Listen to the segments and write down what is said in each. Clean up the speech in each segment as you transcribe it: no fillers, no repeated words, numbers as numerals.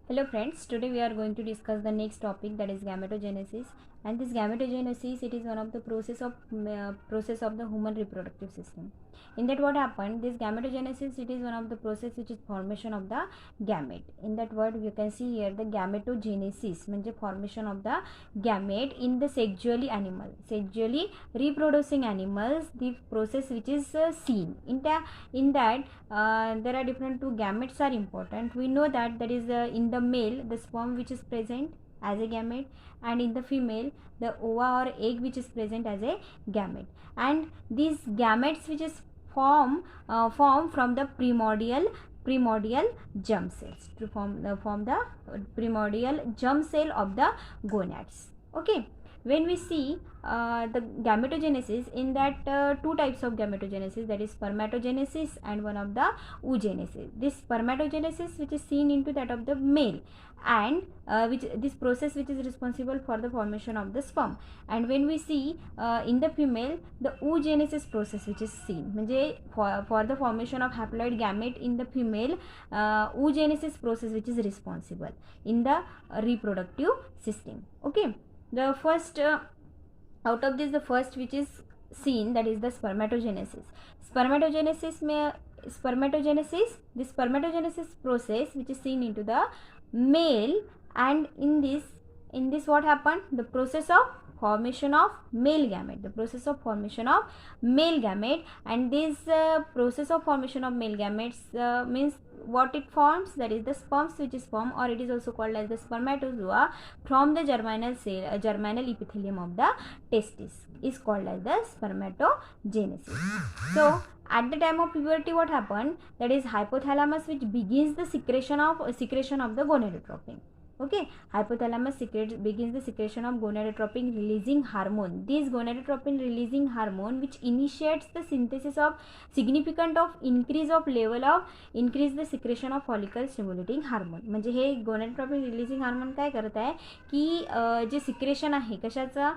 Hello friends, today we are going to discuss the next topic, that is gametogenesis. And this gametogenesis, it is one of the process of the human reproductive system. In that, what happened, this gametogenesis, it is one of the process which is formation of the gamete. In that word you can see here the gametogenesis म्हणजे formation of the gamete in the sexually reproducing animals, the process which is seen in that there are different two gametes are important. We know that there is in the male the sperm which is present as a gamete, and in the female the ova or egg which is present as a gamete. And these gametes which is form from the primordial germ cells to form the primordial germ cell of the gonads. Okay, when we see the gametogenesis, in that two types of gametogenesis, that is spermatogenesis and one of the oogenesis. This spermatogenesis which is seen into that of the male, and which this process which is responsible for the formation of the sperm. And when we see in the female the oogenesis process which is seen, म्हणजे for the formation of haploid gamete in the female, oogenesis process which is responsible in the reproductive system. Okay, the first out of this, the first which is seen, that is the spermatogenesis. This spermatogenesis process which is seen into the male, and in this what happened, the process of formation of male gamete, and this process of formation of male gametes means what it forms, that is the sperms which is formed, or it is also called as the spermatozoa, from the germinal epithelium of the testis is called as the spermatogenesis. So at the time of puberty, what happened, that is hypothalamus which begins the secretion of the gonadotropin. Okay, hypothalamus begins the secretion of gonadotropin releasing hormone. This gonadotropin releasing hormone which initiates the synthesis of significant of increase the secretion of follicle stimulating hormone. म्हणजे हे gonadotropin releasing hormone काय करत आहे की जे secretion आहे कशाचं,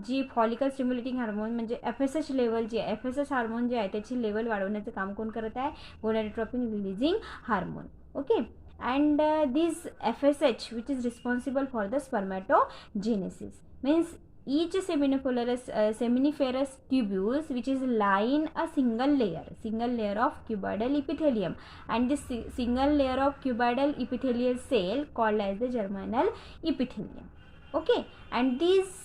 जी follicle stimulating hormone म्हणजे FSH level जी आहे, FSH hormone जे आहे त्याची लेवल वाढवण्याचं काम कोण करत आहे, gonadotropin releasing hormone. Okay, and this FSH which is responsible for the spermatogenesis means each seminiferous tubules which is line a single layer of cuboidal epithelium, and this single layer of cuboidal epithelial cell called as the germinal epithelium. Okay, and this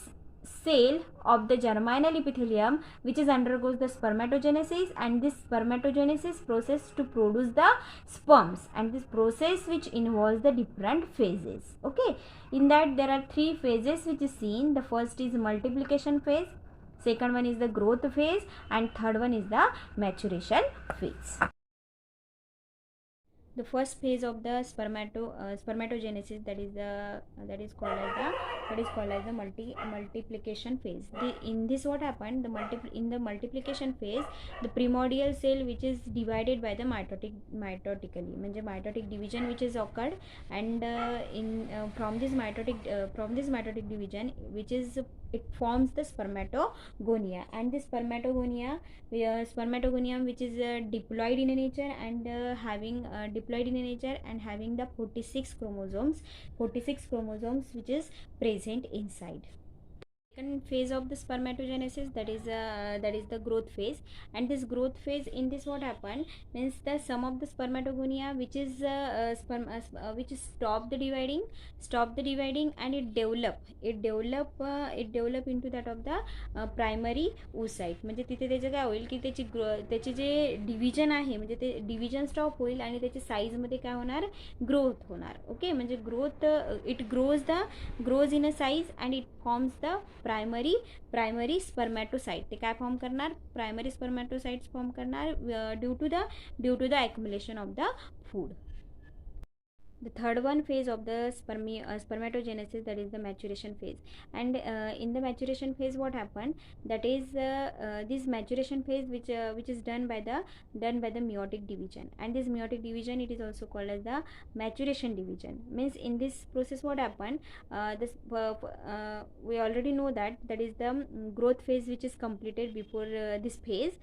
cell of the germinal epithelium which is undergoes the spermatogenesis, and this spermatogenesis process to produce the sperms, and this process which involves the different phases. Okay, in that there are three phases which is seen. The first is multiplication phase, second one is the growth phase, and third one is the maturation phase. The first phase of the spermatogenesis, that is called as the multiplication phase. In this what happened, in the multiplication phase, the primordial cell which is divided by the mitotically, म्हणजे mitotic division which is occurred, and from this mitotic division which is it forms the spermatogonia, and this spermatogonium which is diploid in nature and having the 46 chromosomes which is present inside. Second phase of the spermatogenesis, that is the growth phase, and this growth phase, in this what happened means the sum of the spermatogonia which is which stop the dividing, and it develop into that of the primary oocyte. म्हणजे तिथे त्याचं काय होईल की त्याची जे division आहे म्हणजे ते डिव्हिजन स्टॉप होईल आणि त्याची साईजमध्ये काय होणार, ग्रोथ होणार. ओके, म्हणजे growth it grows in a size and it forms the primary spermatocyte. ते काय फॉर्म करणार, प्रायमरी स्पर्मॅटोसाइट्स फॉर्म करणार due to the accumulation of the food. The third one phase of the spermatogenesis, that is the maturation phase, and in the maturation phase what happened, that is this maturation phase which is done by the meiotic division, and this meiotic division it is also called as the maturation division. Means in this process what happened, we already know that is the growth phase which is completed before this phase,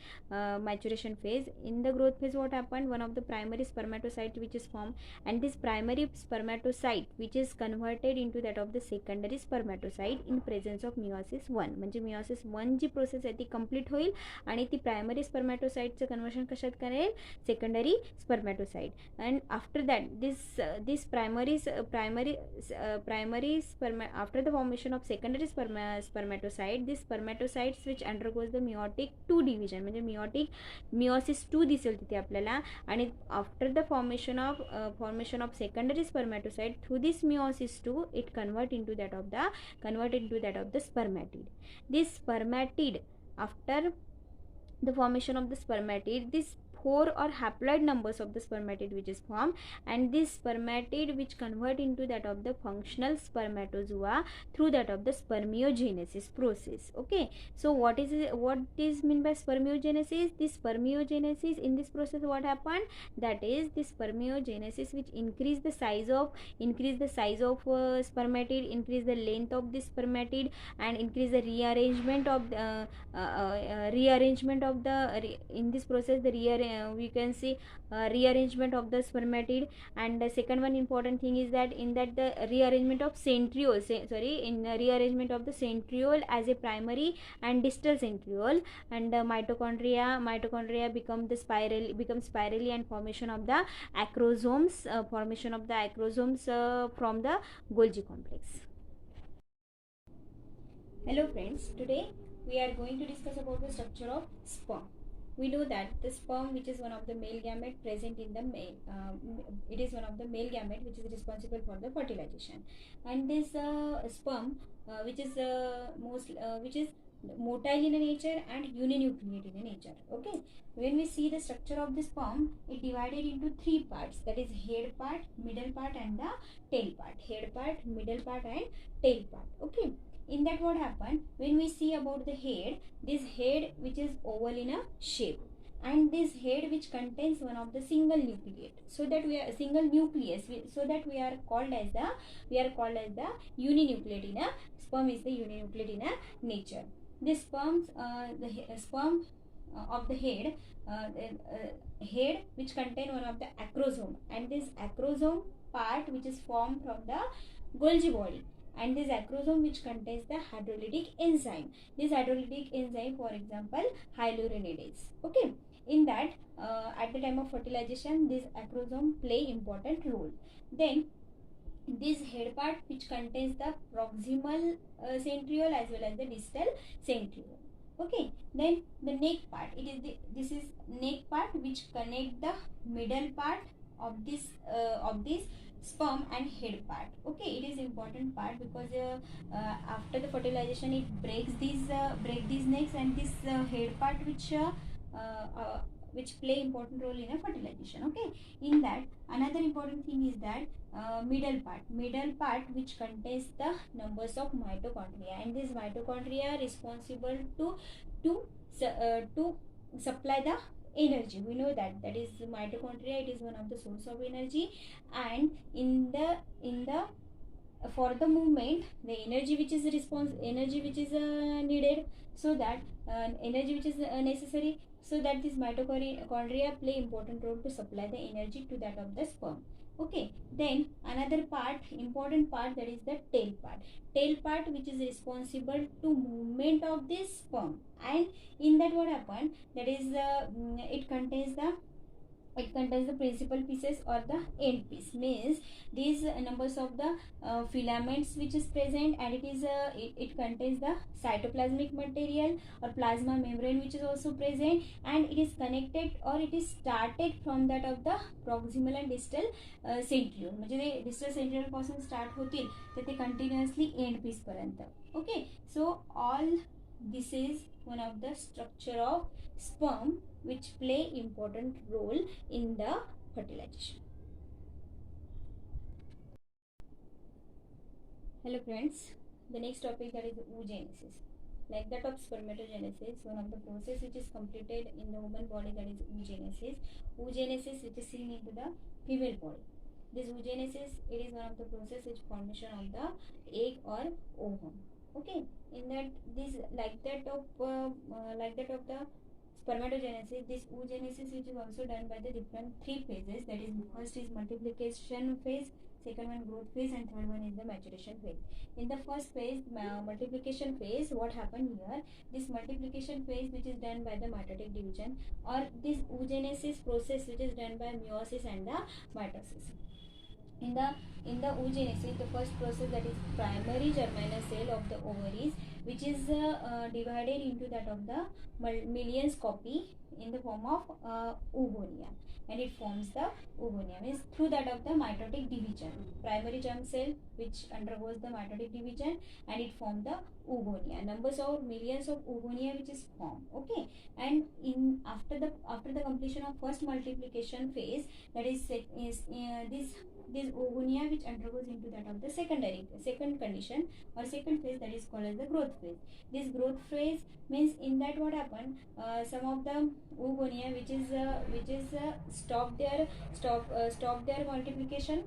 maturation phase. In the growth phase what happened, one of the primary spermatocyte which is formed, and this primary primary spermatocyte which is converted into that of the secondary spermatocyte in presence of meiosis 1. म्हणजे meiosis 1 जी process आहे ती complete होईल आणि ती primary स्पर्मॅटोसाइटचं conversion कशात करेल, secondary spermatocyte. And after that this primary sperma, after the formation of secondary spermatocyte, this spermatocytes which undergoes the meiotic 2 division, म्हणजे meiosis 2 दिसेल तिथे आपल्याला. आणि after the formation of secondary spermatocyte, through this meiosis 2 it convert into that of the spermatid. This spermatid, after the formation of the spermatid, this 4 or haploid numbers of the spermatid which is formed, and this spermatid which convert into that of the functional spermatozoa through that of the spermiogenesis process. Okay, so what is mean by spermiogenesis? This spermiogenesis, in this process what happened, that is this spermiogenesis which increase the size of spermatid, increase the length of this spermatid, and increase the rearrangement of in this process we can see rearrangement of the spermatid. And the second one important thing is that in that the rearrangement of rearrangement of the centriole as a primary and distal centriole, and mitochondria become spirally, and formation of the acrosomes from the Golgi complex. Hello friends, today we are going to discuss about the structure of sperm. We know that the sperm, which is one of the male gamete present in the male, it is one of the male gamete which is responsible for the fertilization. And this sperm, which is motile in nature and uninucleate in nature. Okay, when we see the structure of the sperm, it divided into 3 parts, that is head part, middle part, and the tail part. Head part, middle part, and tail part. Okay, in that what happened, when we see about the head, this head which is oval in a shape, and this head which contains one of the single nucleate, so that we are single nucleus, so that we are called as the uninucleate in a sperm is the uninucleate in a nature. This sperm of the head which contain one of the acrosome, and this acrosome part which is formed from the Golgi body, and this acrosome which contains the hydrolytic enzyme. This hydrolytic enzyme, for example, hyaluronidase. Okay, in that at the time of fertilization, this acrosome play important role. Then this head part which contains the proximal centriole as well as the distal centriole. Okay, then the neck part, this is neck part which connect the middle part of this sperm and head part. Okay, it is important part because after the fertilization it breaks these necks, and this head part which play important role in a fertilization. Okay, in that another important thing is that middle part which contains the numbers of mitochondria, and this mitochondria are responsible to supply the energy. We know that is mitochondria, it is one of the source of energy, and in the for the movement, the energy which is needed, so that energy which is necessary, so that this mitochondria play important role to supply the energy to that of the sperm. Okay, then another important part, that is the tail part which is responsible to movement of this sperm. And in that what happened, that is it contains the principal pieces or the end piece, means these numbers of the filaments which is present, and it contains the cytoplasmic material or plasma membrane which is also present, and it is connected or it is started from that of the proximal and distal centriole. म्हणजे ते distal centriole पासून start होतील तर ते continuously end piece पर्यंत. Okay, so all this is one of the structure of sperm which play important role in the fertilization. Hello friends, the next topic, that is oogenesis. Like that of spermatogenesis, one of the process which is completed in the human body, that is oogenesis which is seen into the female body. This oogenesis, it is one of the process which formation of the egg or ovum. Okay, in that this like that of the spermatogenesis. This oogenesis which is also done by the different three phases, that is first is multiplication phase, second one growth phase, and third one is the maturation phase. In the first phase, multiplication phase, what happened here, this multiplication phase which is done by the mitotic division, or this oogenesis process which is done by meiosis and the mitosis. In the oogenesis, the first process, that is primary germinal cell of the ovaries, which is divided into that of the millions copy in the form of oogonia, and it forms the oogonia, means through that of the mitotic division. Primary germ cell which undergoes the mitotic division and it forms the oogonia. Numbers of millions of oogonia which is formed. Okay, and in after the completion of first multiplication phase, that is this oogonia which undergoes into that of the second condition or second phase, that is called as the growth phase. This growth phase means in that what happened, some of the oogonia which is stop their multiplication,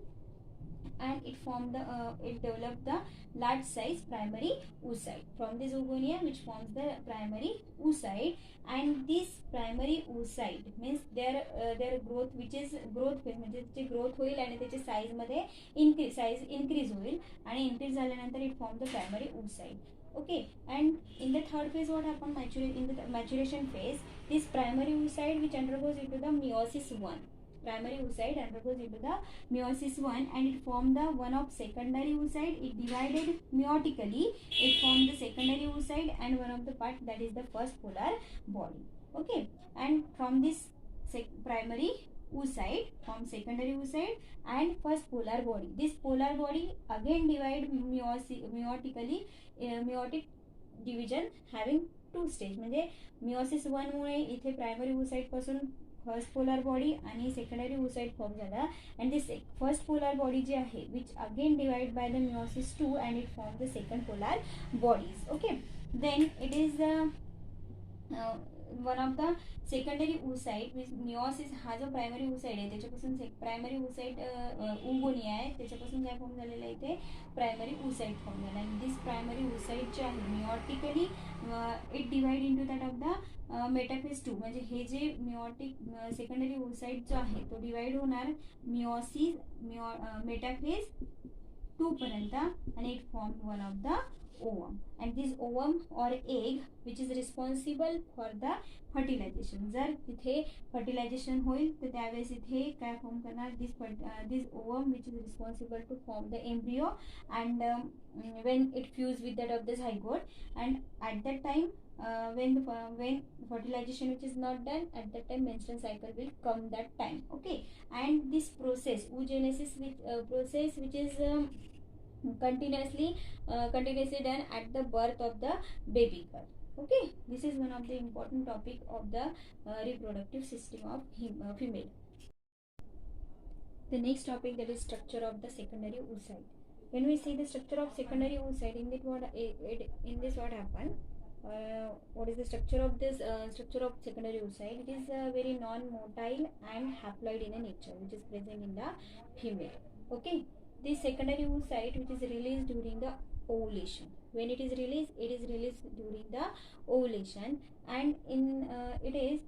and it formed the it developed the large size primary oocyte. From this oogonia which forms the primary oocyte, and this primary oocyte means their growth, which is growth phase, म्हणजे त्याची growth होईल आणि त्याची size मध्ये increase होईल, आणि increase झाल्यानंतर it form the primary oocyte. Okay, and in the third phase what happened, in the maturation phase, this primary oocyte which undergoes into the meiosis 1, primary oocyte undergoes into the meiosis 1, and it formed the one of secondary oocyte. It divided meiotically, it formed the secondary oocyte and one of the part, that is the first polar body. Okay, and from this primary oocyte from secondary oocyte and first polar body, this polar body again divide meiotically, meiotic division having two stage. म्हणजे meiosis 1 मुळे इथे primary oocyte पासून first polar body आणि secondary oocyte form झाला, and this first polar body जी आहे which again divide by the meiosis 2 and it form the second polar bodies. Okay, then it is one of the secondary oocyte which meiosis, हा जो primary oocyte आहे त्याच्यापासून primary oocyte oogonia आहे, त्याच्यापासून काय form झालेला आहे इथे प्रायमरी oocyte फॉर्म झाला. आणि दिस प्रायमरी oocyte जे आहे meiotically it divide into that of the metaphase 2, म्हणजे हे जे मिओटिक सेकंडरी oocyte जो आहे तो डिवाइड होणार मेटाफेज 2 पर्यंत, आणि it form one of the ovum, and this ovum or egg which is responsible for the fertilization. जर तिथे fertilization होईल तर त्यावेळेस इथे काय फॉर्म करणार, this ovum which is responsible to form the embryo, and when it fuse with that of the zygote, and at that time when fertilization which is not done, at that time menstrual cycle will come that time. Okay, and this process oogenesis process which is continuously done at the birth of the baby girl. Okay, this is one of the important topic of the reproductive system of female. The next topic, that is structure of the secondary oocyte. When we see the structure of secondary oocyte, in this what happened, what is the structure of this structure of secondary oocyte? It is very non-motile and haploid in nature, which is present in the female. Okay, this secondary oocyte which is released during the ovulation. When it is released during the ovulation, and in it is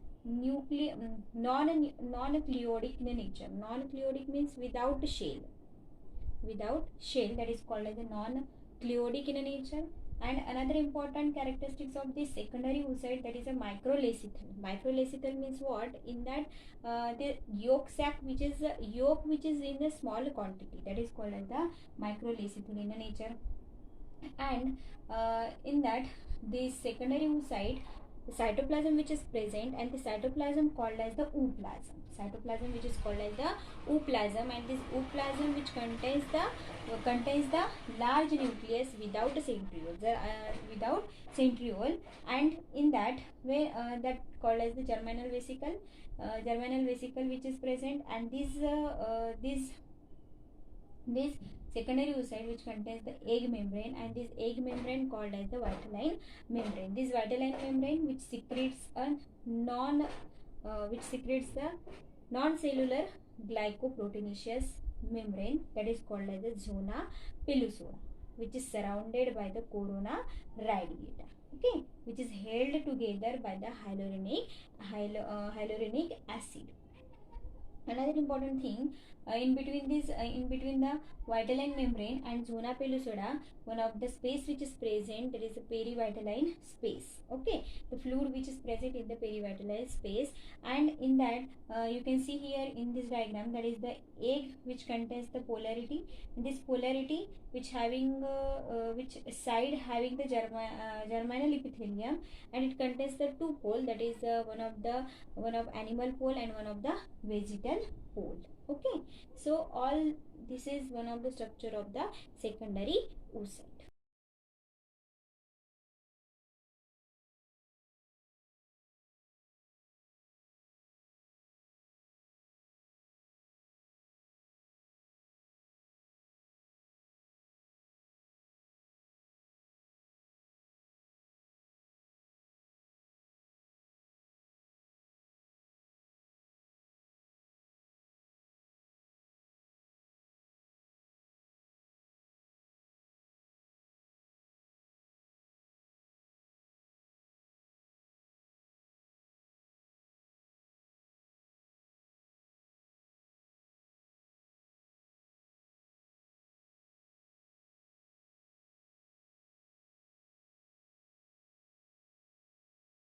non-cleodic in nature. Non-cleodic means without shell, that is called as a non-cleodic in nature. And another important characteristics of this secondary oocyte, that is a microlecithal. Microlecithal means what? In that the yolk sac which is in a small quantity, that is called as the microlecithal in nature. And in that this secondary oocyte, the cytoplasm which is present, and the cytoplasm called as the ooplasm. Cytoplasm which is called as the ooplasm, and this ooplasm which contains the large nucleus without a centriole, and in that way that called as the germinal vesicle which is present, and this secondary oocyte which contains the egg membrane, and this egg membrane called as the vitelline membrane. This vitelline membrane which secretes the non-cellular glycoproteinaceous membrane, that is called as the zona pellucida, which is surrounded by the corona radiata. okay, which is held together by the hyaluronic acid. Another important thing, in between the vitelline membrane and zona pellucida, one of the space which is present, there is a perivitelline space. Okay, the fluid which is present in the perivitelline space, and in that you can see here in this diagram, that is the egg which contains the polarity. This polarity which having which side having the germinal epithelium, and it contains the two pole, that is one of animal pole and one of the vegetal pole. Okay, so all this is one of the structure of the secondary oocyte.